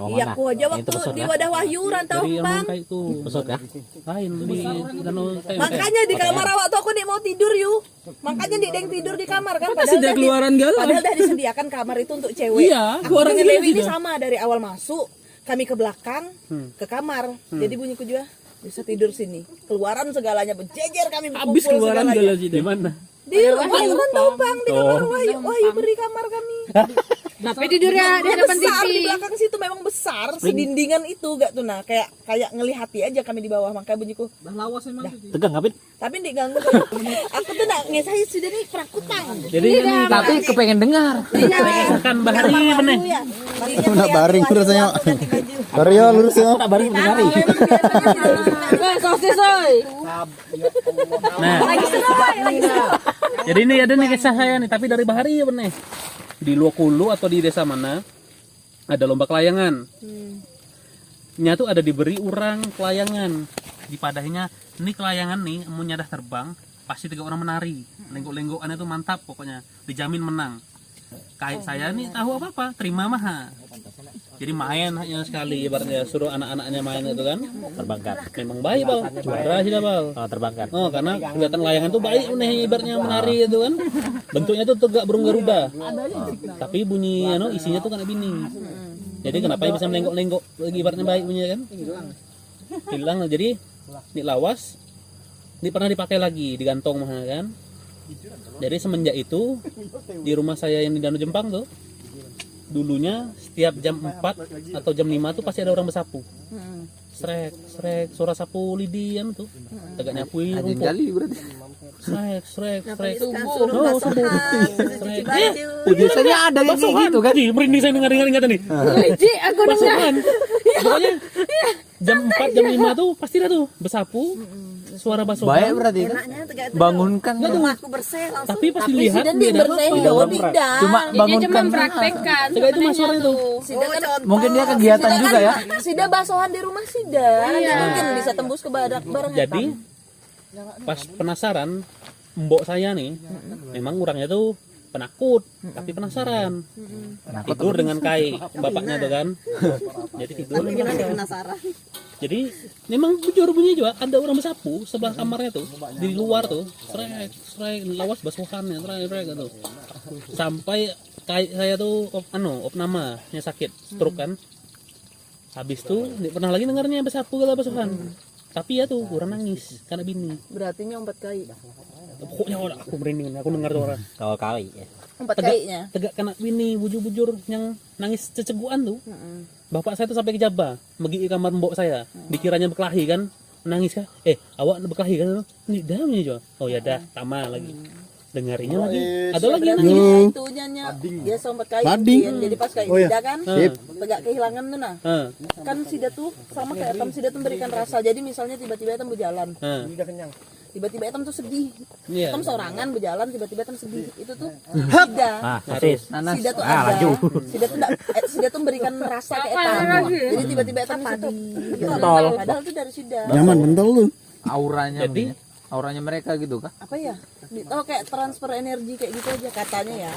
Iya, aku aja waktu di Wadah Wahyu rantau Bang. Kayak itu pesot ya. Lain di Makanya di kamar awak tuh aku nih mau tidur yuk. Makanya di deng tidur di kamar kan. Sudah keluaran galau. Padahal dah disediakan kamar itu untuk cewek. Iya, Aku dengan Dewi ini sama dari awal masuk. Kami ke belakang, ke kamar. Jadi bunyiku juga bisa tidur sini. Keluaran segalanya berjejer kami berkumpul Habis keluaran segalanya. galau sih. di mana? Di rumah rantau Bang di kamar Wahyu. Wahyu beri kamar kami. Tapi tidurnya di hadapan Besar TV. di belakang situ memang besar, sedindingan itu gak tuh nah kayak ngelihati aja kami di bawah makanya bunyiku. Tegang ngapin? Tapi nggak ganggu. Aku tuh nak ngesai sudah nih perakutang. Jadi Tapi kepengen dengar. akan bahari bener. Nak baring rasanya. Baring ya lurus ya. Tak baring bahari. Sosis oi. Nah, jadi ini ada nih kisah saya nih, tapi dari bahari ya bener. Di Luokulu atau di desa mana ada lomba kelayangan. Nya tuh ada diberi orang kelayangan. Dipadahinya ini kelayangan nih mau nyadah terbang pasti 3 orang menari. Lenggok-lenggokannya tuh mantap pokoknya. Dijamin menang. Kayak saya nih tahu apa-apa, terima mah. Jadi main hanya sekali ibaratnya suruh anak-anaknya main itu kan. Terbangkan. Memang baik bal, juara sih dah bal. Oh, terbangkan. Oh karena kelihatan layangan tuh baik nih ibaratnya menari itu kan. Bentuknya tuh tegak burung garuda. Tapi bunyi isinya tuh kan bini. Jadi kenapa bisa menenggok-nenggok lagi ibaratnya baik bunyinya kan? Hilang. Jadi ini lawas. Ini pernah dipakai lagi digantong mah kan. Jadi semenjak itu di rumah saya yang di Danau Jempang tuh dulunya setiap jam 4 atau jam 5 tuh pasti ada orang bersapu. Srek, srek, suara sapu lidian tuh. Tegak nyapui rumput. berarti. Srek, srek, srek. Suruh Oh, basuhan, cuci baju. Biasanya ada yang kayak gitu kan. Ih, merinding saya dengar ingatan nih. Ji, aku dengar. Basuhan. Pokoknya jam 4, jam 5 tuh pasti dah tuh bersapu. Suara basuhan. Baik berarti. Enaknya tegak Bangunkan. rumahku bersih langsung. Tapi pas dilihat dan dia dia bersih apa? doang tidak. Cuma Dia cuma bangunkan. mempraktekkan. Tegak itu mas suara itu. Sida kan Mungkin dia kegiatan juga ya. Sida basuhan di rumah Sida. Nanti mungkin bisa tembus ke barang Jadi pas penasaran mbok saya nih memang orangnya tuh penakut tapi penasaran. Tidur dengan kai bapaknya tuh kan. Jadi tidur. penasaran. Jadi memang jujur bunyi juga ada orang bersapu sebelah kamarnya tuh di luar tuh srek srek lawas basuhannya srek srek gitu. Sampai kai saya tuh opnamanya sakit stroke kan. Habis tuh nggak pernah lagi dengarnya bersapu kata basuhan. Tapi ya tuh orang nangis karena bini. Berarti nyompat kai. Pokoknya aku merinding aku dengar tuh orang. Kalau kali ya. Empat kainya. Tegak kena bini bujur-bujur yang nangis ceceguan tuh. Bapak saya tuh sampai ke Jaba, pergi ke kamar mbok saya. Dikiranya berkelahi kan, nangis kan. Awak berkelahi kan? Ini dalamnya juga. Oh ya dah, tama lagi. Dengarinya lagi. Ada lagi yang nangis. Itu nyanya. Dia sompat kai. Mading. Jadi pas kai Oh, iya. Sida kan, Sip. tegak kehilangan tuh nah. Kan Sida tuh sama kayak Etam, Sida tuh memberikan rasa. Jadi misalnya tiba-tiba Etam berjalan. Tiba-tiba Etam tuh sedih. Iya. Etam sorangan berjalan, tiba-tiba Etam sedih. Itu tuh Sida. Harus. Sida tuh ada. Sida tuh memberikan rasa ke Etam. Jadi tiba-tiba Etam sedih. Padahal itu dari Sida. Nyaman bentel lu. Auranya. Jadi auranya mereka gitu kah? Apa ya? Oh kayak transfer energi kayak gitu aja katanya ya.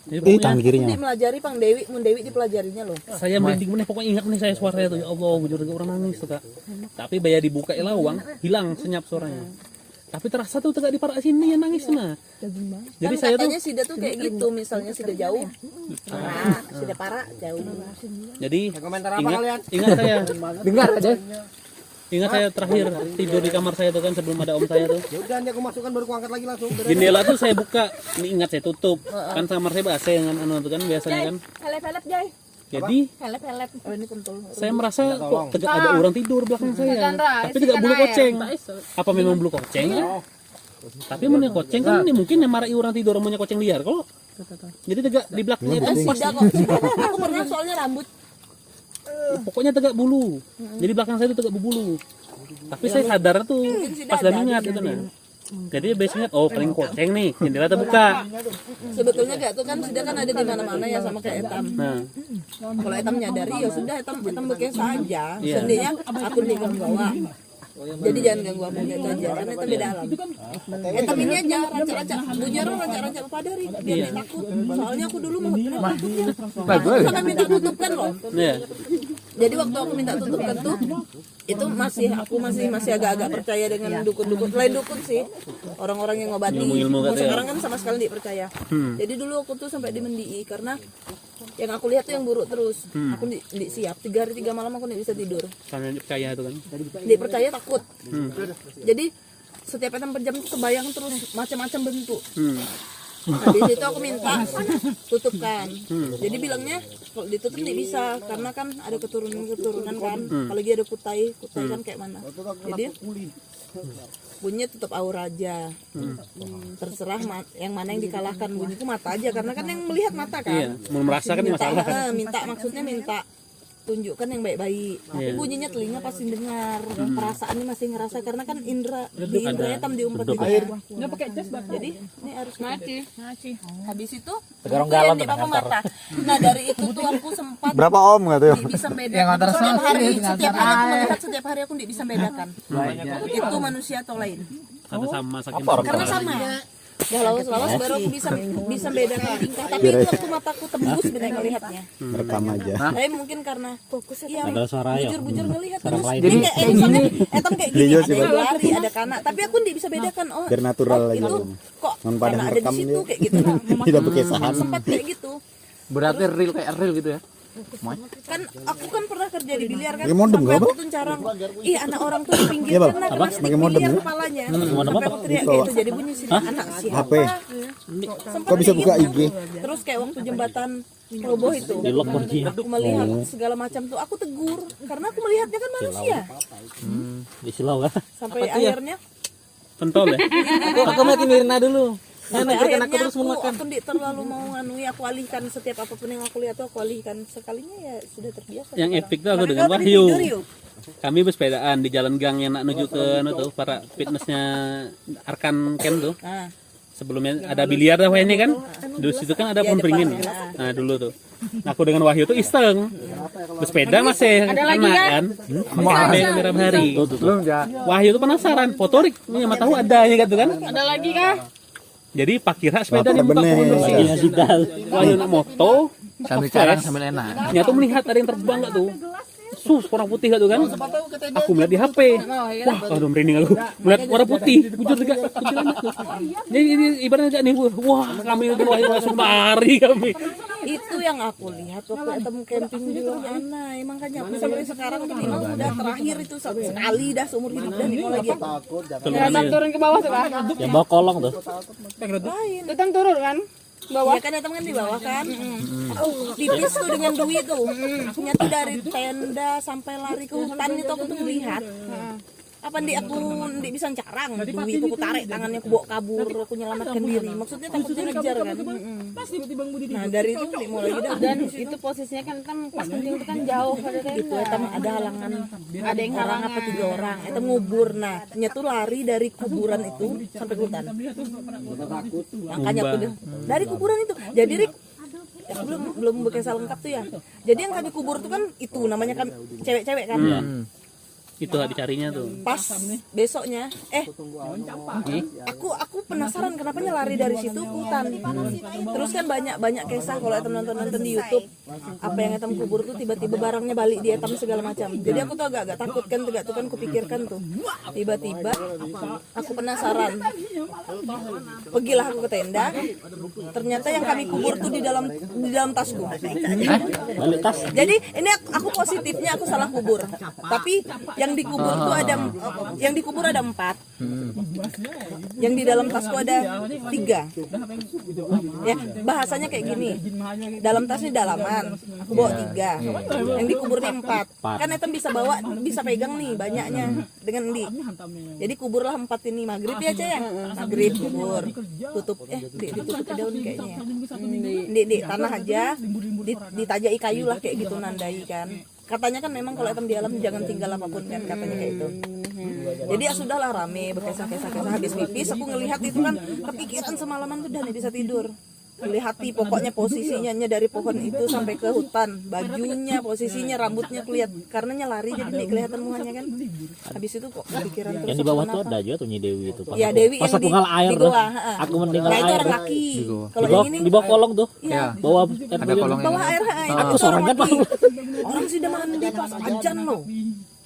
Jadi Tangan kirinya. Ini melajari Pang Dewi, Mun Dewi dipelajarinya loh. saya merinding meneh pokoknya ingat nih saya suaranya tuh ya Allah bujur orang nangis tuh Kak. Tapi bayar dibuka lawang hilang senyap suaranya. Tapi terasa tuh tegak di parak sini yang nangis nah. Jadi Kan saya tuh katanya Sida tuh kayak gitu, misalnya Sida jauh, parah, Sida parah jauh. jadi ingat saya Dengar aja. ingat saya terakhir tidur di kamar saya tuh kan sebelum ada om saya tuh. Ya udah nanti aku masukkan baru aku angkat lagi langsung. Jendela tuh saya buka, ini ingat saya tutup. Kan kamar saya AC dengan tuh kan biasanya kan. Helep-helep Jai. Jadi Helep-helep. Oh ini kentul. saya merasa kok tegak ada orang tidur belakang saya. Tapi tidak bulu koceng. Apa memang bulu koceng? Tapi mana koceng kan ini mungkin yang marahi orang tidur namanya koceng liar kok. Jadi tegak di belakangnya itu pas. Sida kok. Aku pernah soalnya rambut. Pokoknya tegak bulu. Jadi belakang saya itu tegak berbulu. Tapi saya sadar tuh pas dan ingat itu nah. Jadi biasanya paling koceng nih, jendela terbuka. Sebetulnya gak tuh kan Sida kan ada di mana-mana ya sama kayak Etam. Nah, Kalau Etam nyadari ya sudah Etam berkesa aja. Iya. Seandainya aku diganggu awak. Jadi jangan ganggu aku gitu aja karena itu beda alam. Etam ini aja rancak-rancak bujur rancak-rancak padari biar dia takut. Soalnya aku dulu mau Bagus. sampai minta tutup kan loh. iya. Jadi waktu aku minta tutupkan tuh, itu aku masih agak-agak percaya dengan dukun-dukun. Lain dukun sih, orang-orang yang ngobati. Ilmu-ilmu Kalau katanya. sekarang kan sama sekali tidak percaya. Jadi dulu aku tuh sampai dimendii karena yang aku lihat tuh yang buruk terus. Aku tidak siap. 3 hari 3 malam aku tidak bisa tidur. Karena percaya itu kan. Tidak percaya takut. Jadi setiap etam per jam tuh kebayang terus macam-macam bentuk. Nah, di situ aku minta tutupkan. Jadi bilangnya kalau ditutup tidak bisa karena kan ada keturunan kan. Apalagi ada kutai kan kayak mana. Jadi bunyinya tutup aura aja. Terserah yang mana yang dikalahkan. Bunyiku mata aja karena kan yang melihat mata kan. Iya, mau merasakan ini masalah. Maksudnya minta tunjukkan yang baik-baik. Tapi bunyinya telinga pasti dengar, perasaannya masih ngerasa karena kan indra tam diumpet juga. Jadi ini harus mati. Habis itu Tegarong itu galam yang di bawah mata. Nah dari itu tuh aku sempat Berapa om nggak tuh? nggak bisa bedakan. Setiap hari aku melihat setiap hari aku nggak bisa bedakan. Itu manusia atau lain. Karena sama sakit. Karena sama. Ya lawas baru aku bisa bedakan tingkah. Tapi itu waktu mataku tembus benar ngelihatnya. Rekam aja. Tapi mungkin karena fokusnya Ada suara ya. bujur ngelihat terus. lain. Jadi kayak misalnya etam kayak gini Iya ada yang lari, ada kanak. Tapi aku nggak bisa bedakan. Oh, Biar natural aja. itu kok Non pada karena ada di merekam situ dia. kayak gitu. Tidak pakai saham. Sempat kayak gitu. Berarti real kayak real gitu ya. Kan aku kan pernah kerja di biliar kan. Pakai modem Sampai nggak, aku tuh carang. Ih anak orang tuh di pinggir Iya, Bang. karena kena stick Pakai modem biliar ya? kepalanya. Sampai aku teriak kayak itu jadi bunyi sih anak siapa. HP. Sempat Kok bisa kayak buka gitu. IG? Terus kayak waktu jembatan roboh itu. Aku melihat segala macam tuh aku tegur karena aku melihatnya kan manusia. Di silau kan. Sampai akhirnya Pentol ya. Aku mati Mirna dulu. sampai akhirnya aku tidak terlalu mau nganui, aku alihkan setiap apapun yang aku lihat tuh aku alihkan sekalinya ya sudah terbiasa. Yang epic tuh aku Mereka dengan tadi Wahyu. tidur yuk. Kami bersepedaan di jalan gang yang nak menuju ke tuh para fitnessnya Arkan Camp tuh. Nah, Sebelumnya ada biliar dah ini kan. Di situ kan ada pohon beringin. Nah dulu tuh. Aku dengan Wahyu tuh iseng. Bersepeda masih anak kan. Sampai merah hari. Belum ya. Wahyu tuh penasaran. Fotorik, punya mata tahu ada ya gitu kan. Ada lagi kah? Jadi pakira sepeda di muka bener. pohon bersih. Wahyu nak moto. Sambil carang sambil enak. Nyatu melihat ada yang terbang gak tuh. Warna putih gak tuh kan? Aku melihat di HP. Wah, aduh merinding aku. Melihat warna putih, bujur juga. Jadi ini ibaratnya nih, wah kami itu Wahyu langsung lari kami. itu yang aku lihat waktu ketemu camping di Lohana. Makanya aku sampai sekarang tuh memang udah terakhir itu sekali dah seumur hidup dan mau lagi Datang turun ke bawah tuh kan? Yang bawa kolong tuh. lain. Datang turun kan? Bawah kan datang kan di bawah kan. Tipis tuh dengan Dwi tuh. Nyatu dari tenda sampai lari ke hutan itu aku tuh melihat. Apa aku bisa carang Dwi itu aku tarik tangannya, aku bawa kabur, aku nyelamatkan diri. Maksudnya takutnya ngejar kan. Nah dari itu mau lagi dah. Dan itu posisinya kan pas kencing itu kan jauh ada Itu etam ada halangan, ada yang halang apa 3 orang, etam ngubur. Nah nyatu lari dari kuburan itu sampai ke hutan. Makanya aku deh dari kuburan itu. Jadi Rik, aku belum bekesal lengkap tuh ya. Jadi yang kami kubur tuh kan itu namanya kan cewek-cewek kan. Itu dicarinya tuh. Pas besoknya aku penasaran kenapa lari dari situ ke hutan. Terus kan banyak kisah kalau etam nonton di YouTube apa yang etam kubur tuh tiba-tiba barangnya balik di etam segala macam. Jadi aku tuh agak takut kan, tuh kan kupikirkan tuh. Tiba-tiba aku penasaran. Pergilah aku ke tenda. Ternyata yang kami kubur tuh di dalam tasku. Jadi ini aku positifnya aku salah kubur. Tapi yang dikubur tuh ada 4. Yang di dalam tasku ada 3. Ya, bahasanya kayak gini. Dalam tas ini dalaman, aku bawa 3. Yang dikuburnya 4. Kan etam bisa pegang nih banyaknya dengan Ndi. Jadi kuburlah 4 ini. Maghrib ya, Cah ya? Maghrib kubur. Tutup ditutup ke daun kayaknya. Di tanah aja, ditajai kayu lah kayak gitu nandai kan. Katanya kan memang kalau etam di alam jangan tinggal apapun kan, katanya kayak itu. Jadi ya sudahlah rame berkesah-kesah habis pipis aku ngelihat itu kan kepikiran semalaman tuh dan bisa tidur. kelihati pokoknya posisinya dari pohon itu sampai ke hutan, bajunya, posisinya, rambutnya kelihatan karena lari jadi nggak kelihatan mukanya kan. Habis itu kok kepikiran terus. Yang di bawah kenapa? tuh ada juga tuh Nyi Dewi itu. Ya Dewi pas yang aku ngal air di tuh. goa, ha. Aku meninggal Nah itu air. orang tuh. laki. Di Kalau bawah, yang ini di bawah kolong tuh. Iya. Bawah Ada kolongnya. bawah air, ha. Itu Aku orang sorangan laki. Bang. Orang sudah mandi pas ajan loh.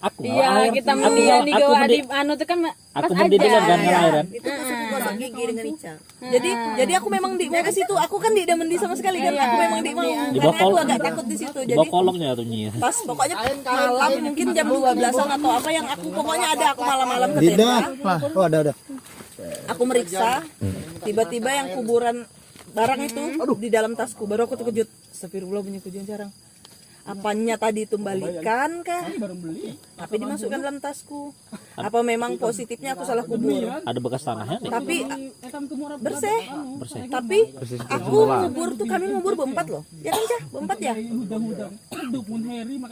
Aku ngal Iya, air. kita Aku mendian ngal- di aku goa mendi- di anu tuh kan Aku pas mandi duluan kan aja. ngal airan. Itu pas aku gosok gigi dengan Ica. Jadi aku memang di mau ke situ. Aku kan tidak mandi sama sekali kan. Aku memang di mau. Di Karena bawah aku kolong. agak takut di situ. Di Jadi bawah kolongnya tuh Nyi. pas pokoknya malam mungkin jam 12-an atau apa yang aku pokoknya ada aku malam-malam ke Tidak tenda. lah. Oh ada. Aku meriksa. Tiba-tiba yang kuburan barang itu di dalam tasku. Baru aku terkejut. Astagfirullah bunyi kujuan jarang. Apanya tadi itu balikan kah? Tapi dimasukkan dalam tasku. Apa memang positifnya aku salah kubur? Ada bekas tanahnya nih. Tapi bersih. Tapi aku ngubur tuh kami ngubur berempat loh. Ya kan Cah? Berempat ya?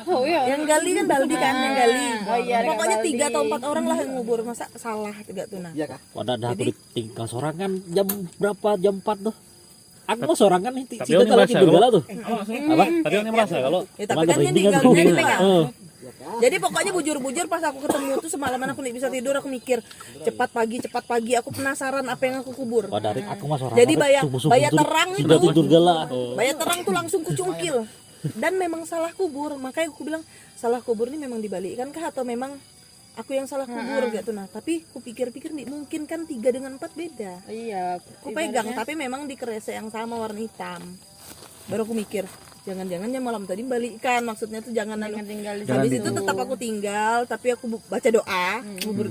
Oh iya. Yang gali kan Baldi kan yang gali. Oh iya, Pokoknya 3 atau 4 orang lah yang ngubur. Masa salah tiga tuh nah. Wadah aku ditinggal sorangan jam berapa? Jam 4 tuh. Aku mau sorangan nih. Tapi Cita Oni kalau merasa tidur kalau- gala tuh. Apa? Tapi Oni merasa kalau Ya, tapi Emang kan dia merinding tinggal aku. dia dipegang. Heeh. Jadi pokoknya bujur-bujur pas aku ketemu tuh semalaman aku nggak bisa tidur, aku mikir cepat pagi aku penasaran apa yang aku kubur. Wadah Rik, aku mau sorangan. Jadi Subuh-subuh baya tuh terang sudah itu. tidur gala. Baya terang tuh langsung kucungkil. Dan memang salah kubur, makanya aku bilang salah kubur ini memang dibalikkan kah atau memang aku yang salah kubur gitu nah. Tapi aku pikir-pikir nih mungkin kan 3 dengan 4 beda. Iya. Aku pegang tapi memang di keresek yang sama warna hitam. Baru aku mikir jangan-jangan yang malam tadi balikkan, maksudnya tuh jangan tinggal di habis itu tetap aku tinggal tapi aku baca doa,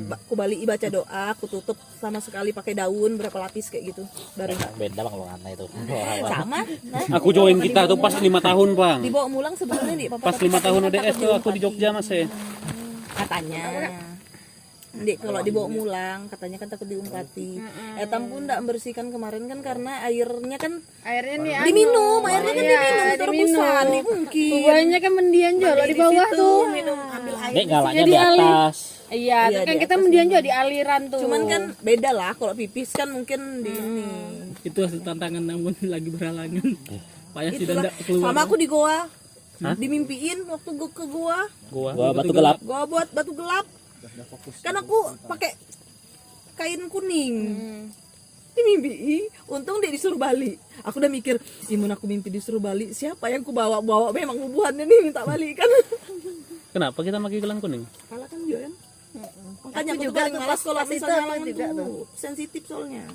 aku balik baca doa, aku tutup sama sekali pakai daun berapa lapis kayak gitu baru Beda Bang Bang itu. sama. Nah, aku join kita tuh pas 5 tahun Bang. dibawa mulang sebelumnya nih papa Pas 5 tahun ODS tuh aku di Jogja masih. katanya. Ndik kalau dibawa mulang katanya kan takut diumpati. Etam pun ndak membersihkan kemarin kan karena airnya kan airnya nih diminum, airnya kan diminum iya, itu rebusan, nih mungkin. Kuburannya kan mendian juga di bawah tuh. Minum ambil air. Nek galaknya Jadi di alih. atas. Iya, Iya, kan di kita atas mendian juga di aliran tuh. Cuman kan beda lah kalau pipis kan mungkin di ini. Itu hasil tantangan namun lagi berhalangan. Payah sudah Itulah. tidak keluar. Sama aku di goa. Dimimpiin waktu gua ke goa. Gua batu gelap. Goa buat batu gelap. Kan aku pakai kain kuning. Dimimpi, untung dia disuruh balik. Aku udah mikir, imun aku mimpi disuruh balik, siapa yang ku bawa memang bubuhannya nih minta balik kan. Kenapa kita pakai gelang kuning? Kalah kan juga kan. Makanya aku tuh paling malas kalau misalnya halangan tuh sensitif soalnya.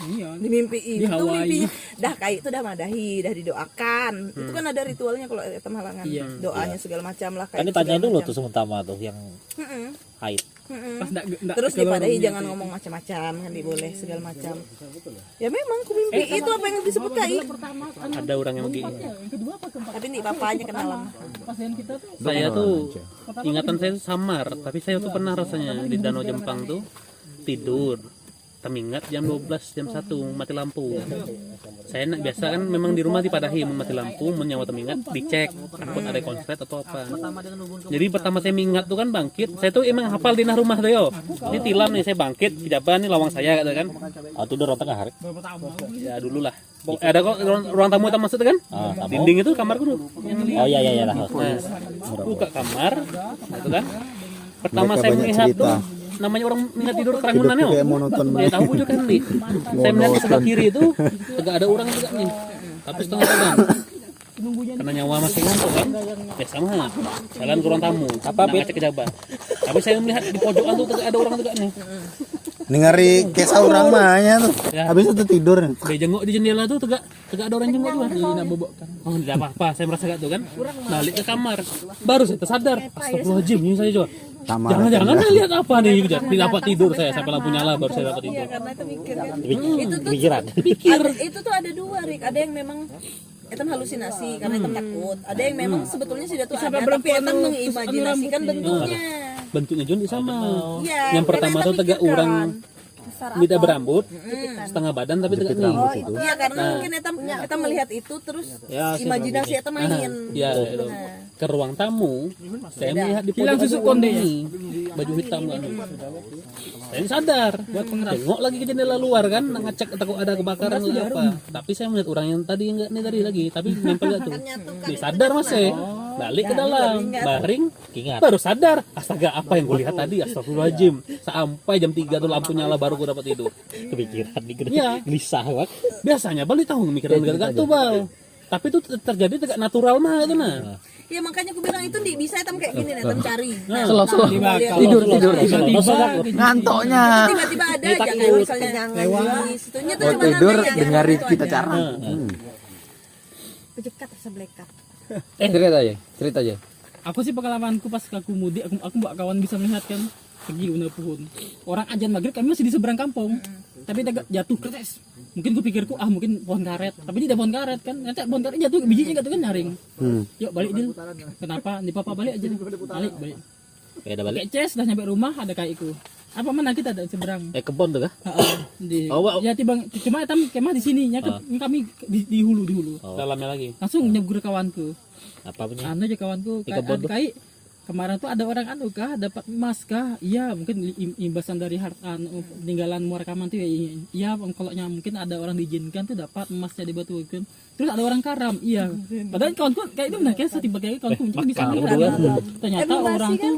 Iya. Dimimpiin Di itu Hawaii. mimpinya dah kayak itu dah madahi dah didoakan itu kan ada ritualnya kalau etam halangan doanya segala macam lah Kan kayak ditanya segala dulu macam. tuh sementara tuh yang haid. Pas enggak Terus dipadahi jangan ngomong macam-macam kan boleh segala macam ya memang aku mimpi itu apa yang disebut kai Ada orang yang begini. tapi nih papanya kenalan pasien kita tuh Saya tuh ingatan saya tuh samar, tapi saya tuh pernah rasanya di Danau Jempang tuh tidur. Temingat jam 12, jam 1 mati lampu. Saya nak biasa kan memang di rumah dipadahi mati lampu, menyawa temingat dicek takut ada konslet atau apa. Jadi pertama saya mingat tuh kan bangkit, saya tuh emang hafal di rumah tuh yo. Ini tilam nih saya bangkit, pejabat nih lawang saya kata kan. Oh, tidur orang tengah hari. Ya dulu lah. Ada kok ruang tamu kita maksud kan? tamu. Dinding itu kamarku tuh. Oh iya lah. Nah, buka kamar, gitu kan. Pertama Mereka saya banyak melihat cerita. tuh namanya orang ingat tidur kerangunannya. Kayak monoton Ya tahu bujuk kan nih. Saya melihat di sebelah kiri itu agak ada orang juga nih. Tapi setengah jalan. Karena nyawa masih ngantuk kan. Ya sama. Jalan ke ruang tamu. Apa ngecek kejabat. Tapi saya melihat di pojokan tuh ada orang juga nih. Ningari kisah orang mahnya tuh. Ya. Habis itu tidur. Dia jenguk di jendela tuh tegak ada orang jenguk juga. Oh tidak apa-apa, saya merasa gak tuh kan. Balik ke kamar. Baru saya tersadar. Astagfirullahaladzim, ini saya coba. Jangan-jangan saya lihat apa nih? Tidak dapat tidur saya sampai lampu nyala baru saya dapat tidur. karena itu mikir kan Itu pikiran. itu tuh ada dua Rik ada yang memang etam halusinasi karena etam takut ada yang memang sebetulnya sudah tuh ada tapi etam mengimajinasikan bentuknya Bentuknya Jun sama. Iya, Yang pertama karena tuh tegak etam orang mikirkan. tidak berambut, setengah badan tapi tegak nih. Oh itu ya karena mungkin etam melihat itu terus Ya, imajinasi etam main. Ya, itu. ke ruang tamu, saya melihat di Hilang pojok susuk ada konde orang ini, baju hitam kan. Saya sadar, buat tengok lagi ke jendela luar kan, ngecek takut ada kebakaran atau apa. Tapi saya melihat orang yang tadi enggak nih tadi lagi, tapi nempel gak tuh. Nih, sadar masih, balik ke dalam, baring, baru sadar. Astaga, apa yang gue lihat tadi? Astagfirullahaladzim. Sampai jam 3 tuh lampu nyala baru gue dapat tidur. Kepikiran nih Iya. gelisah banget. Biasanya balik tahu mikiran gak tuh bal. Tapi itu terjadi tegak natural mah itu nah. Ya makanya aku bilang itu di bisa etam kayak gini nih, etam cari. Nah, Slow. lihat. Tidur. Ngantoknya. Tiba-tiba ada aja kayak misalnya di situnya tuh Mau cuma tidur nanti aja, dengarin itu kita aja. cara. Pejekat rasa blekat. Cerita aja. Aku sih pengalamanku pas aku mudik, aku bawa kawan bisa melihat kan pergi una pohon. Orang ajan maghrib kami masih di seberang kampung. Tapi agak jatuh kertas. Mungkin gue pikirku mungkin pohon karet, tapi tidak pohon karet kan. Nanti pohon karet jatuh bijinya jatuh kan nyaring. Yuk balik dia. Kenapa? Di papa balik aja. Balik. Kayak ada balik. Kayak ces dah nyampe rumah ada kaiku. Apa mana kita ada seberang. Kebon tuh kah? Di Oh, ya tibang cuma etam kemah di sini kami di hulu. Dalamnya lagi. Langsung nyegur kawanku. Apa punya? Anu aja kawanku Di kebun tuh. kai kemarin tuh ada orang kah dapat emas kah? Iya, mungkin imbasan dari peninggalan rekaman tuh ya. Iya, kalau mungkin ada orang diizinkan tuh dapat emasnya di batu kan. Terus ada orang karam, iya. Padahal kawanku kayak itu benar kayak tiba kayak kawanku cuma bisa melihat. Ternyata orang tuh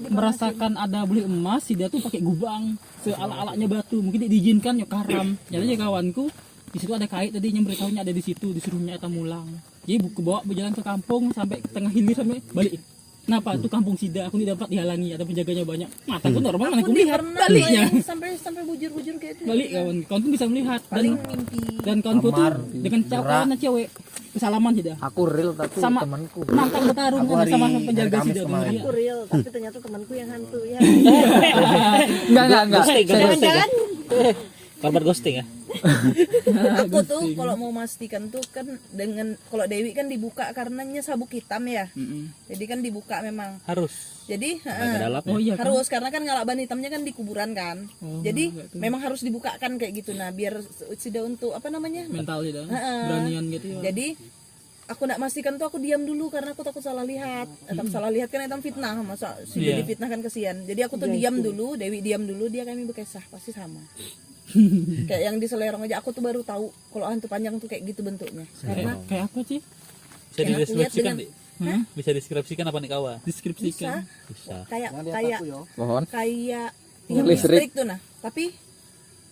merasakan ada beli emas, dia tuh pakai gubang seala-alanya batu, mungkin dia diizinkan ya karam. Jadi kawanku di situ ada kait tadi yang beritahunya ada di situ, disuruhnya eta mulang. Jadi bawa berjalan ke kampung sampai tengah hilir sampai balik. Kenapa? Itu kampung Sida, aku tidak dapat dihalangi, ada penjaganya banyak. Mataku normal mana aku melihat baliknya. Sampai bujur-bujur kayak itu. Balik kawanku bisa melihat Paling mimpi. dan kawanku tuh dengan cewek kesalaman tidak. Aku real tapi Sama temanku. nantang bertarung sama penjaga Sida. Aku real, tapi ternyata temanku yang hantu ya. Enggak. Jangan-jangan korban ghosting ya? Aku tuh kalau mau memastikan tuh kan dengan kalau Dewi kan dibuka karenanya sabuk hitam ya. Jadi kan dibuka memang. Harus. Jadi Ke dalam. Oh iya kan? harus karena kan ngalaban hitamnya kan di kuburan kan. Jadi memang harus dibukakan kayak gitu nah biar sudah untuk apa namanya? Mental tidak. Beranian gitu ya. Jadi aku nak pastikan tuh aku diam dulu karena aku takut salah lihat. Salah lihat kan etam fitnah masa sudah difitnah kan kesian. Jadi aku tuh diam dulu, Dewi diam dulu, dia kami berkisah pasti sama. Kayak yang di Selerong aja aku tuh baru tahu kalau hantu panjang tuh kayak gitu bentuknya. Karena Kayak apa sih? Bisa Kayak aku lihat dideskripsikan, dengan- Dik? Bisa deskripsikan apa nih kawa? Deskripsikan. Bisa. kayak Mohon. kayak tiang Listrik. listrik tuh nah, tapi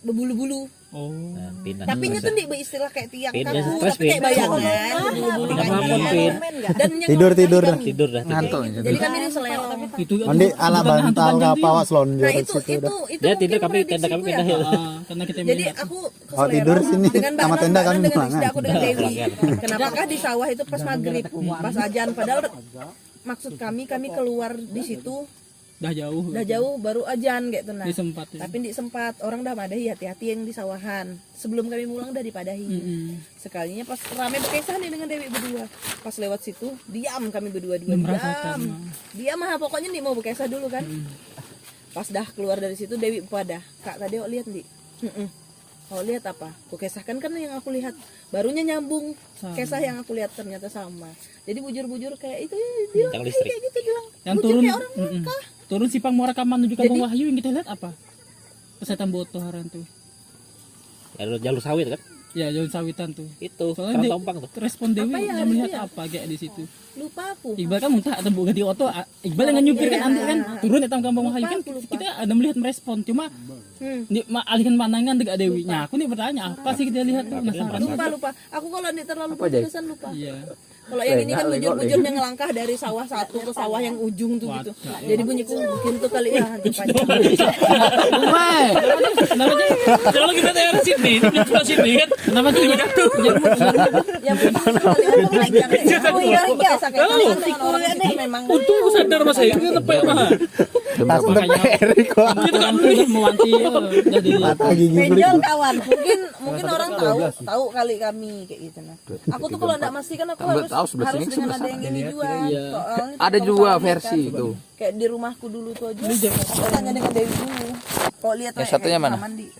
berbulu-bulu. Oh. Nah, pindah. Tapi nya tuh di istilah kayak tiang Pin, kaku, stres, tapi kayak Pin. bayangan, berbulu-bulu Tinggal kayak makan, gitu. Pin. Dan yang Tidur. Tidur dah. Ngantuk. Jadi kami di Selerong tapi Itu Mandi ala bantal ngapa wak selonjor nah di itu situ dah. itu Dia mungkin tidur kami tenda kami prediksiku pindah ya. karena kita Jadi melihat. aku ke Oh, tidur Selerong sini. dengan Sama tenda kami dengan pulang. istri aku dengan Dewi. Kenapakah di sawah itu pas maghrib, pas ajan padahal maksud kami keluar di situ Dah jauh. udah jauh baru ajan gitu nah. Disempat ya. Tapi di sempat orang dah madahi hati-hati yang di sawahan. Sebelum kami pulang udah dipadahi. Sekalinya pas rame berkisah nih dengan Dewi berdua. Pas lewat situ diam kami berdua-dua Merasakan. diam mah pokoknya nih mau berkisah dulu kan. Pas dah keluar dari situ Dewi pada Kak tadi kok lihat nih. Kau lihat apa? Aku kisahkan kan yang aku lihat. Barunya nyambung kisah yang aku lihat ternyata sama. Jadi bujur-bujur kayak itu bilang Yang listrik. kayak gitu bilang. Yang Bujur turun kayak orang Mekah. turun Sipang mau rekaman menuju Kampung Wahyu yang kita lihat apa? Kesehatan boto haran tuh. Jalur sawit kan? Ya jalan sawitan tuh. Itu Soalnya Kerang Tompang tuh. Respon Dewi Apa ya yang harusnya melihat ya? apa kayak di situ. Lupa aku. Iqbal kan muntah atau ganti oto. Iqbal yang nyupir kan Andi kan turun di Kampung Wahyu kan kita ada melihat merespon cuma alihkan pandangan dekat Dewi. Nah, aku nih bertanya apa sih kita lihat tuh penasaran. Lupa. Aku kalau nih terlalu berkesan lupa. Iya. Kalau yang ini kan bujur-bujurnya ngelangkah dari sawah satu ke sawah yang ujung tuh gitu. Jadi bunyiku mungkin tuh kali ya hantu panjang. Kenapa sih? Kalau kita daerah sini, ini sebelah sini kan. Kenapa sih? Ya mungkin kali ya panjang. Oh iya iya sakit orang memang. Untung aku sadar mas saya, kita tepek mah. Langsung TPR kok. Itu kan mewanti jadi Mata gigi beli. Penjol kawan. Mungkin orang tahu kali kami kayak gitu nah. Aku tuh kalau enggak pastikan aku harus dengan ada yang ini juga. Soalnya Ada kalau juga salah lihat versi kan, itu. Kayak di rumahku dulu tuh aja. Aku tanya dengan Dewi dulu. Kok lihat Ya, satunya mana?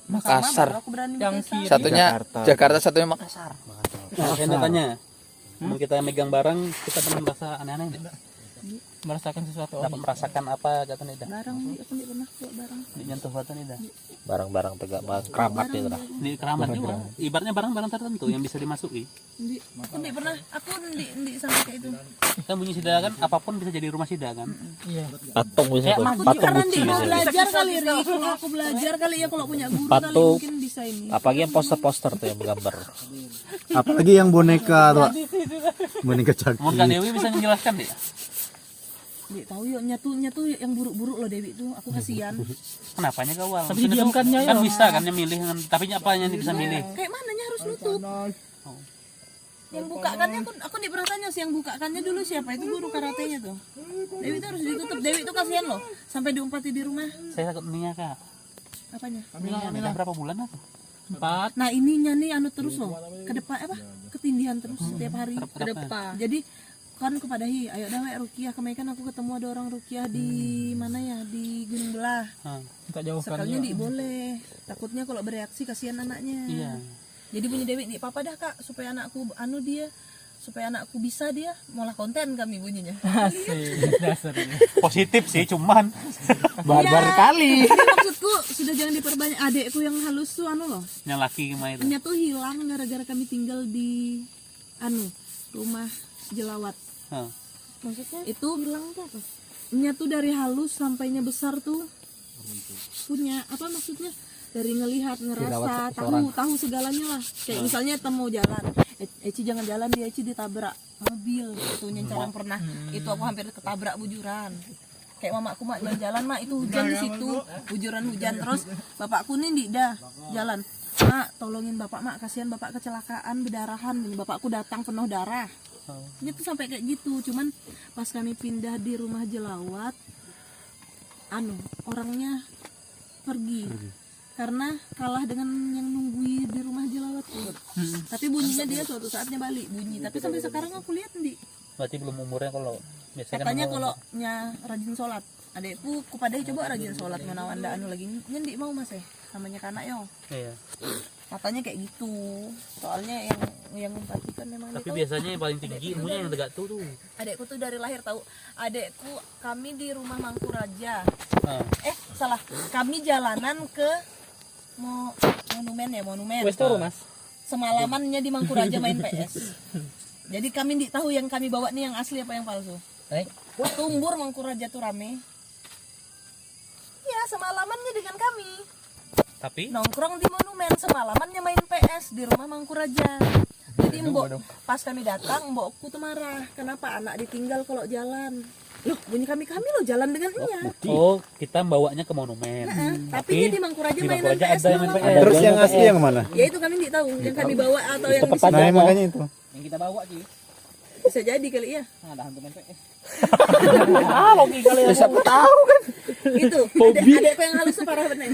Makassar. Aku berani Yang berkisah. kiri. Satunya Jakarta, satunya Makassar. Nah, saya tanya. Kalau kita megang barang, kita pernah merasa aneh-aneh tidak? Merasakan sesuatu. Dapat merasakan apa kata tidak? Barang aku nggak pernah bawa barang. Nyentuh kata tidak? Barang-barang tegak banget keramat itu lah. Di keramat juga. Ibaratnya barang-barang tertentu yang bisa dimasuki. Aku nggak pernah. Aku nggak sampai kayak itu. Kan bunyi sida kan, apapun bisa jadi rumah sida kan. Iya. Patung bisa tuh, patung Karena Gucci dia mau bisa. belajar kali Ri. Kalau aku belajar kali ya kalau punya guru kali Patung. mungkin bisa ini. Apalagi yang poster-poster tuh yang bergambar. Apalagi yang boneka tuh. Boneka Mau caki. Kak Dewi bisa menjelaskan dia? Nggak tahu ya nyatu yang buruk-buruk loh Dewi itu. Aku kasihan. Kenapanya ke awal? Tapi didiamkannya Kan ya. bisa kan yang milih kan, tapi apanya yang bisa milih? Kayak mananya harus nutup. Yang bukakannya aku nggak pernah tanya sih yang bukakannya dulu siapa itu guru karatenya tuh. Dewi itu harus ditutup. Dewi itu kasihan loh sampai diumpati di rumah. Saya takut Nia Kak. Apanya? Nia udah berapa bulan aku? 4. Nah ininya nih anu terus loh. Ke depan apa? Ketindihan terus setiap hari. Ke depan. Jadi kan kepadahi ayo dah wek rukiah kemarin kan aku ketemu ada orang rukiah di mana ya di Gunung Belah. Kita jauhkan. Sekalinya nggak boleh. Takutnya kalau bereaksi kasihan anaknya. Iya. Jadi bunyi Dewi nih papa dah kak supaya anakku supaya anakku bisa dia malah konten kami bunyinya. Asik. Dasar ini. Positif sih, cuman Barbar kali. Tapi maksudku sudah jangan diperbanyak adekku yang halus tuh anu loh. yang laki gimana itu? Nya tuh hilang gara-gara kami tinggal di rumah jelawat. Hah. Maksudnya itu bilang tuh apa? Nya tuh dari halus sampainya besar tuh punya apa maksudnya dari ngelihat ngerasa tahu segalanya lah kayak misalnya temu jalan Eci jangan jalan dia Eci ditabrak mobil itu yang pernah itu aku hampir ketabrak bujuran kayak mamaku mak jalan mak itu hujan di situ bujuran hujan terus bapakku nih dah jalan mak tolongin bapak mak kasihan bapak kecelakaan berdarahan bapakku datang penuh darah itu sampai kayak gitu cuman pas kami pindah di rumah jelawat orangnya pergi karena kalah dengan yang nunggui di rumah jelawat tuh. Tapi bunyinya dia suatu saatnya balik bunyi tapi sampai sekarang aku lihat nih Berarti belum umurnya kalau biasanya katanya kan kalau rajin sholat adekku kepada coba rajin sholat menawanda lagi nyendik mau mas namanya kanak yo iya. katanya kayak gitu soalnya yang memperhatikan memang Tapi dia tahu. biasanya yang paling tinggi ilmunya yang tegak tuh. Adekku tuh dari lahir tahu adekku kami di rumah Mangkuraja Nah, kami jalanan ke monumen Wes turu Mas. semalamannya di Mangkuraja main PS jadi kami tidak tahu yang kami bawa nih yang asli apa yang palsu tumbur Mangkuraja tuh rame ya semalamannya dengan kami tapi nongkrong di monumen semalamannya main PS di rumah Mangkuraja jadi mbok pas kami datang mbokku tuh marah kenapa anak ditinggal kalau jalan loh bunyi kami loh jalan dengannya kita bawanya ke monumen. tapi dia di Mangkuraja Di mainan Mangkuraja PS ada yang main malah. PS. Terus yang asli yang mana? Ya itu kami tidak tahu yang kami bawa atau yang di Nah, makanya itu. Yang kita bawa sih. bisa jadi kali ya Ada hantu main PS. Siapa tahu kan? itu ada apa yang halus tuh parah bener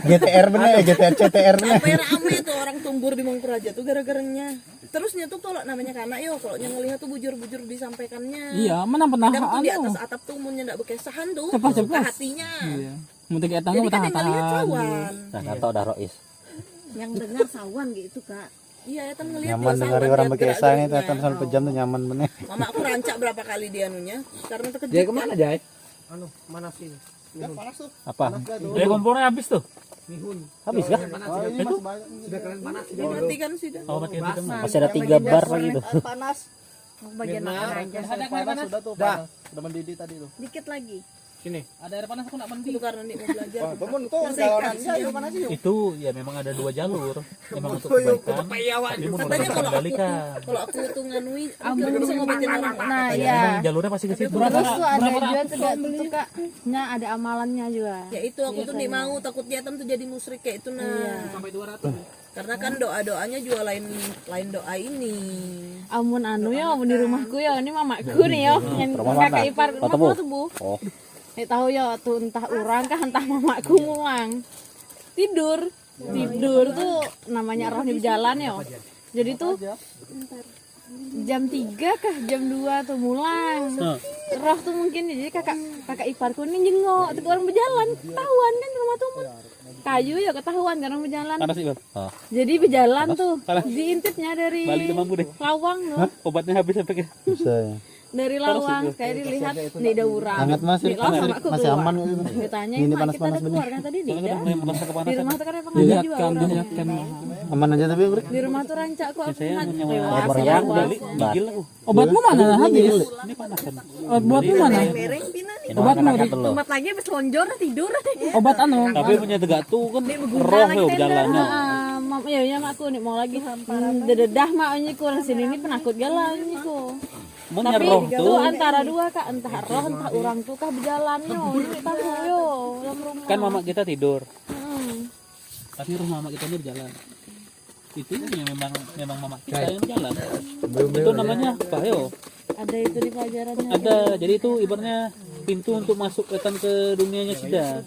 GTR bener ya, GTR CTR bener. sampai rame tuh orang tumbur di Mangkuraja tuh gara-garanya terusnya tuh kalau namanya kanak yo kalau yang ngelihat tuh bujur-bujur disampaikannya Iya, mana pernah kadang tuh di atas atap tuh munnya ndak bekesahan tuh Cepat-cepat. ke hatinya Iya. Mungkin kita jadi tahu kan yang ngelihat tahan. sawan Nah, atau ada Rois. yang dengar sawan gitu kak iya itu ngelihat Nyaman dengar orang berkisah ini, tekan sampai pejam tuh nyaman bener. mama aku rancak berapa kali dia anunya karena terkejut Jai kemana Jai? Mana sih? Panas tuh. Apa? Kompornya habis tuh. Habis kah? Itu Sudah kalian panas. dimatikan sudah mati itu. Masih ada 3 bar lagi tuh. Panas. bagian mana aja Sudah tuh panas. Sudah mendidih tadi tuh. dikit lagi Sini. Ada air panas aku nak mandi. itu karena nih mau belajar Temen tuh jalanan saya panas yuk. Itu ya memang ada 2 jalur. Memang untuk kebaikan. Tapi mau katanya kalau aku kembalikan. kalau aku tuh nganui aku bisa ngobatin orang nah Ya, ya memang jalurnya pasti ke situ. terus tuh ada juga tuh kak nya ada amalannya juga ya itu aku tuh nih mau takutnya Tam tuh jadi musyrik kayak itu nah Sampai 200. karena kan doanya juga lain doa ini amun anu ya amun di rumahku ya ini mamaku nih yo yang Rumah kakak mana? ipar Oh, rumah Tebu. tuh bu Oh, tahu ya tuh entah orang kah entah mamaku mulang tidur tuh namanya roh di jalan ya jadi tuh jam 3 kah jam 2 tuh mulang roh tuh mungkin jadi kakak iparku ini jengok tuh orang berjalan ketahuan kan di rumah tuh kayu ya ketahuan karena berjalan. Panas nih bang. Jadi berjalan tuh Panas. diintipnya dari Balik ke mampu deh. lawang tuh. Obatnya habis sampai ke. Bisa ya. Dari lawang kayak dilihat nih ada urang. Hangat mas, Di lawang sama aku masih keluar. aman gitu. Ditanya, Ini "Mak, panas-panas kita ada keluar kan tadi Soalnya tidak?" udah mulai merasa Di kepanasan. rumah tuh kan emang ada juga Dilihatkan, urang. dilihatkan. Aman aja tapi Bro. Di rumah tuh rancak aku Saya pernah mau nyawa tewas, yang tewas. balik Gigil aku. Obatmu mana habis? Ini panas kan. Obatmu mana? Bereng pinan. Obatmu di Tempat lagi habis lonjor tidur. obat anu. Tapi punya tegak tuh kan roh ya berjalannya. Ya makku nih mau lagi dededah maknya kurang sini ini penakut galannya ku. Punya Tapi roh itu tuh. antara dua kak, entah roh entah orang tuh kah berjalannya, ini tahu yo dalam rumah. Kan mama kita tidur. Tapi rumah mama kita ini berjalan. Itu ya memang mama kita yang berjalan. Itu namanya apa yo? Ada itu di pelajarannya. Ada. Jadi itu ibaratnya pintu untuk masuk datang ke dunianya sudah.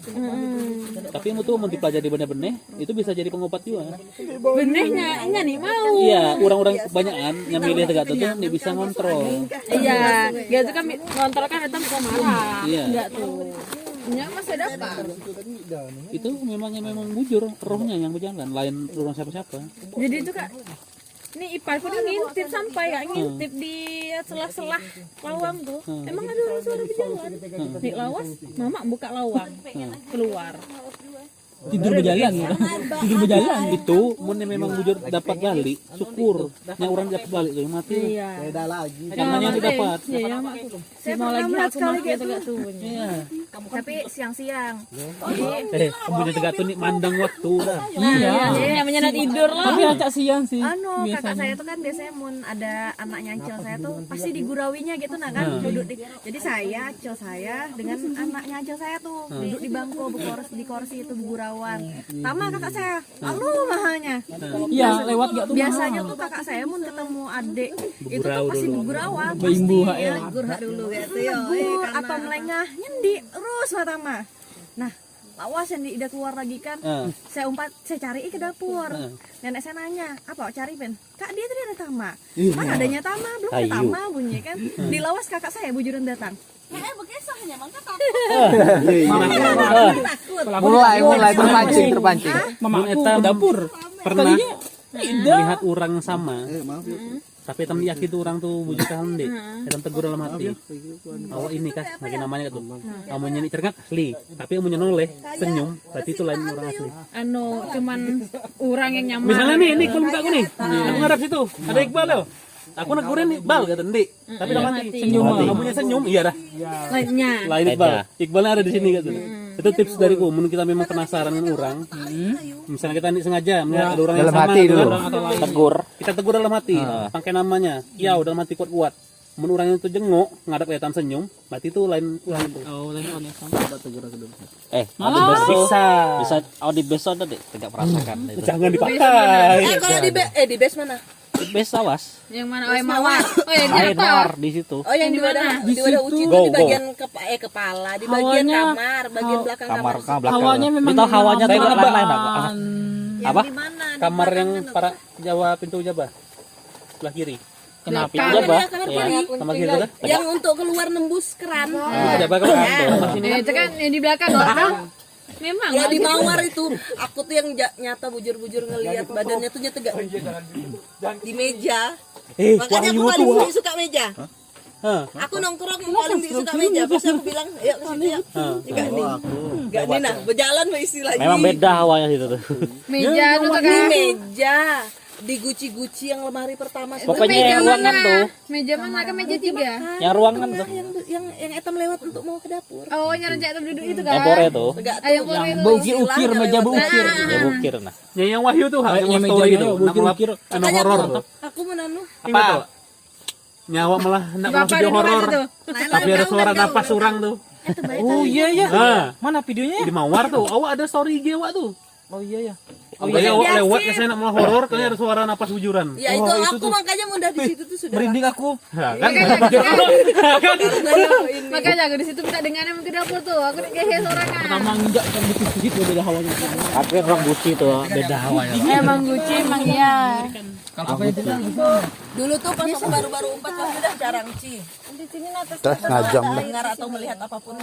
Tapi itu mau dipelajari benar-benar itu bisa jadi pengobat juga. Benehnya enggak nih mau. Iya, orang-orang kebanyakan yang milih tegak tuh nggak bisa ngontrol. Iya, gitu kan kontrol kan datang kok marah. Iya. Enggak tuh. Nya masih dapat. Itu memang bujur rohnya yang berjalan, lain orang siapa-siapa. Jadi itu kak, ini ipar pun ngintip sampai ya ngintip di selah-selah lawang tuh. Emang ada orang suara berjalan. Di lawas, mama buka lawang, keluar. Tidur berjalan gitu. Tidur berjalan. Itu mun memang bujur dapat balik, syukur. Yang orang dapat balik tuh yang mati. Iya. Beda lagi. Yang mana yang dapat. Iya, ya mak. Saya mau lagi aku makan itu gak tuh. Iya. Tapi siang-siang. Punya tegak tuh nih mandang waktu dah. Iya. Jadi namanya nak tidur lah. Tapi acak siang sih. Kakak saya tuh kan biasanya mun ada anaknya Acil saya tuh pasti digurawinya gitu nah kan duduk di. Jadi saya, Acil saya dengan anaknya Acil saya tuh duduk di bangku di kursi itu bergurawan. Sama kakak saya, lalu mahalnya. Iya, lewat gak tuh. Biasanya tuh kakak saya mun ketemu adik itu tuh pasti bergurawan. Beimbu Pasti ya. gurha dulu gitu ya. Negur atau melengah nyendi terus mata mah. Nah, lawas yang udah keluar lagi kan. Saya cari ke dapur. Nenek saya nanya, apa cari pen? Kak dia tadi ada tama. Mana adanya tama? Belum ada tama bunyi kan. Di lawas kakak saya bujuran datang. Bekesahnya mang kakak. Mulai terpancing. Mama aku Eta ke dapur. pernah melihat orang yang sama. Tapi etam yakin tuh orang tuh bujur kahande. Etam tegur dalam hati. Awak ini kah? Lagi namanya tuh. Amunnya ini cerkat asli. Tapi amunnya noleh senyum. Berarti itu lain orang asli. Anu cuman orang yang nyamar. Misalnya nih, ini kalau aku nih. Aku ngarap situ. Ada Iqbal loh. Aku negurin Iqbal kata Ndik. Tapi dalam hati. Senyum. Amunnya senyum, iya dah. Lainnya. Lain Iqbal. Iqbalnya ada di sini kata. Itu tips dariku. Mun kita memang penasaran dengan orang. Misalnya kita nih sengaja melihat ada orang yang Dalam sama hati dengan dulu. orang atau lain. Tegur. Kita tegur dalam hati, pakai namanya. Kiau dalam hati kuat-kuat. Mun orang itu jenguk, ngadap kelihatan senyum, berarti itu lain itu. Oh, lain on ya. Malah bisa audit besok tadi tidak merasakan itu. Jangan dipakai. Kalau di base mana? Bes awas. Yang mana? Oh, yang mawar. Oh, yang Air jatuh. mawar di situ. Oh yang di wadah uci itu Go, di bagian kepala, di bagian Hawanya- kamar, bagian belakang kamar. Hawanya memang Itu hawanya tuh menebak. lain-lain apa? Kamar yang para Jawa pintu Jawa sebelah kiri. Kenapa? Jaba. Kamar Iya. kiri. Sama kiri kan? Yang untuk keluar nembus keran. Jawa kan? Masih Itu kan yang di belakang orang. Memang. Kalau di mawar itu, aku tuh yang nyata bujur-bujur ngelihat badannya tuh tegak di meja. Makanya aku paling sering suka meja. Aku nongkrong paling suka meja. Pas aku bilang, yuk ke situ yuk. Enggak nih. Enggak nih nah, berjalan mah istilahnya. Memang beda hawanya situ tuh. Meja itu tuh Di kan. meja. Di guci-guci yang lemari pertama. Pokoknya yang ruangan tuh, Meja mana kan meja 3. yang ruangan tuh. Yang etam lewat untuk mau ke dapur. Oh, yang rencana itu duduk itu kan. Tempore tuh. Tegak Ayo boleh itu. Beukir-ukir, meja beukir. Ya bukir nah. Yang Wahyu tuh, yang Yang story meja itu, bukir-ukir. nama horor tuh. Aku menanu. Apa? Nyawa malah nak mau video horor. Tapi ada suara napas orang tuh. Oh iya ya. Nah, Mana videonya? di mawar tuh, awak ada story IG awak tuh. Oh iya ya. Awak lewat ke sana malah horor, kayaknya ada suara napas bujuran. Ya itu aku makanya mudah di situ tuh sudah. Merinding aku. Nah, kan? Makanya aku di situ minta dengannya ke dapur tuh. Aku kayak sorangan. Pertama nginjak kan dikit-dikit beda hawanya. Tapi orang buci tuh beda hawanya. Emang Gucci emang iya. Kalau aku itu Dulu tuh pas aku baru-baru 4 tahun udah jarang Ci. Dah ngajam dah. Dengar atau melihat apapun